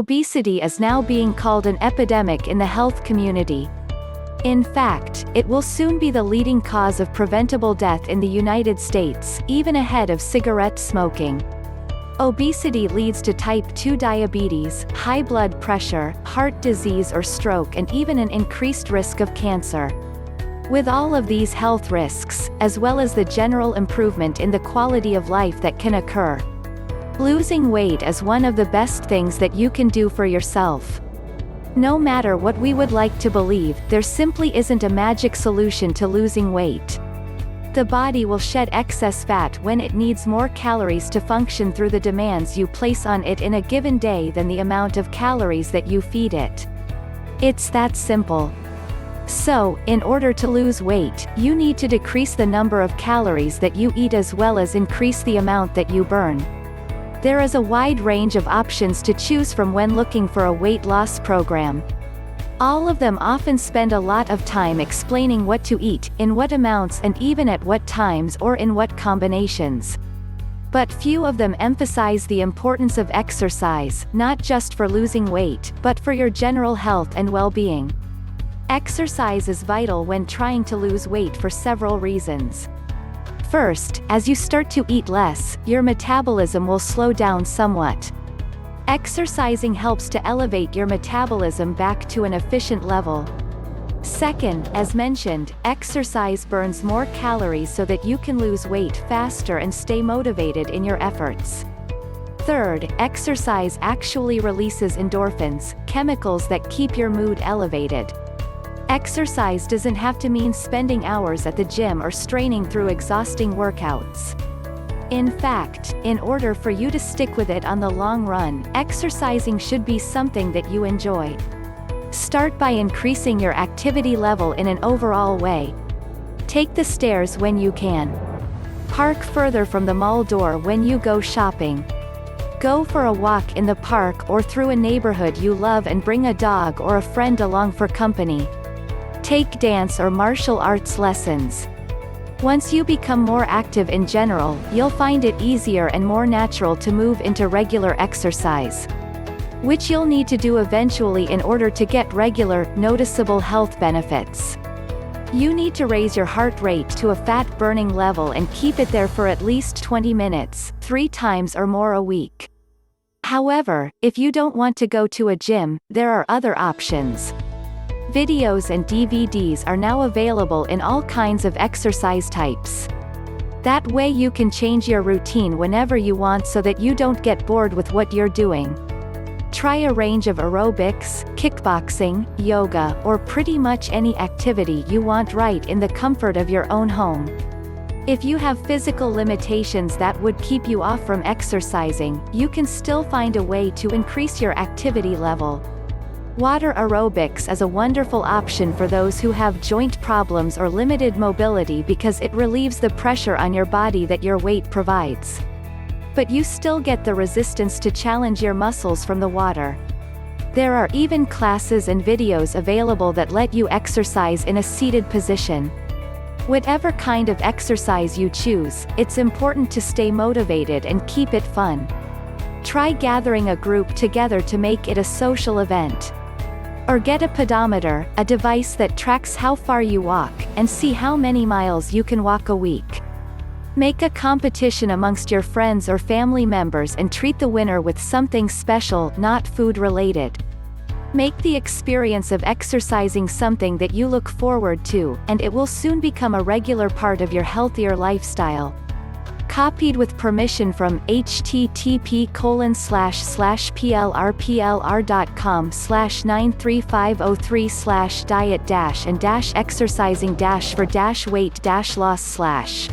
Obesity is now being called an epidemic in the health community. In fact, it will soon be the leading cause of preventable death in the United States, even ahead of cigarette smoking. Obesity leads to type 2 diabetes, high blood pressure, heart disease or stroke, and even an increased risk of cancer. With all of these health risks, as well as the general improvement in the quality of life that can occur, losing weight is one of the best things that you can do for yourself. No matter what we would like to believe, there simply isn't a magic solution to losing weight. The body will shed excess fat when it needs more calories to function through the demands you place on it in a given day than the amount of calories that you feed it. It's that simple. So, in order to lose weight, you need to decrease the number of calories that you eat as well as increase the amount that you burn. There is a wide range of options to choose from when looking for a weight loss program. All of them often spend a lot of time explaining what to eat, in what amounts, and even at what times or in what combinations. But few of them emphasize the importance of exercise, not just for losing weight, but for your general health and well-being. Exercise is vital when trying to lose weight for several reasons. First, as you start to eat less, your metabolism will slow down somewhat. Exercising helps to elevate your metabolism back to an efficient level. Second, as mentioned, exercise burns more calories so that you can lose weight faster and stay motivated in your efforts. Third, exercise actually releases endorphins, chemicals that keep your mood elevated. Exercise doesn't have to mean spending hours at the gym or straining through exhausting workouts. In fact, in order for you to stick with it on the long run, exercising should be something that you enjoy. Start by increasing your activity level in an overall way. Take the stairs when you can. Park further from the mall door when you go shopping. Go for a walk in the park or through a neighborhood you love and bring a dog or a friend along for company. Take dance or martial arts lessons. Once you become more active in general, you'll find it easier and more natural to move into regular exercise, which you'll need to do eventually in order to get regular, noticeable health benefits. You need to raise your heart rate to a fat-burning level and keep it there for at least 20 minutes, 3 times or more a week. However, if you don't want to go to a gym, there are other options. Videos and DVDs are now available in all kinds of exercise types. That way you can change your routine whenever you want so that you don't get bored with what you're doing. Try a range of aerobics, kickboxing, yoga, or pretty much any activity you want right in the comfort of your own home. If you have physical limitations that would keep you off from exercising, you can still find a way to increase your activity level. Water aerobics is a wonderful option for those who have joint problems or limited mobility because it relieves the pressure on your body that your weight provides. But you still get the resistance to challenge your muscles from the water. There are even classes and videos available that let you exercise in a seated position. Whatever kind of exercise you choose, it's important to stay motivated and keep it fun. Try gathering a group together to make it a social event. Or get a pedometer, a device that tracks how far you walk, and see how many miles you can walk a week. Make a competition amongst your friends or family members and treat the winner with something special, not food-related. Make the experience of exercising something that you look forward to, and it will soon become a regular part of your healthier lifestyle. Copied with permission from http://plrplr.com/93503/diet-and-exercising-for-weight-loss/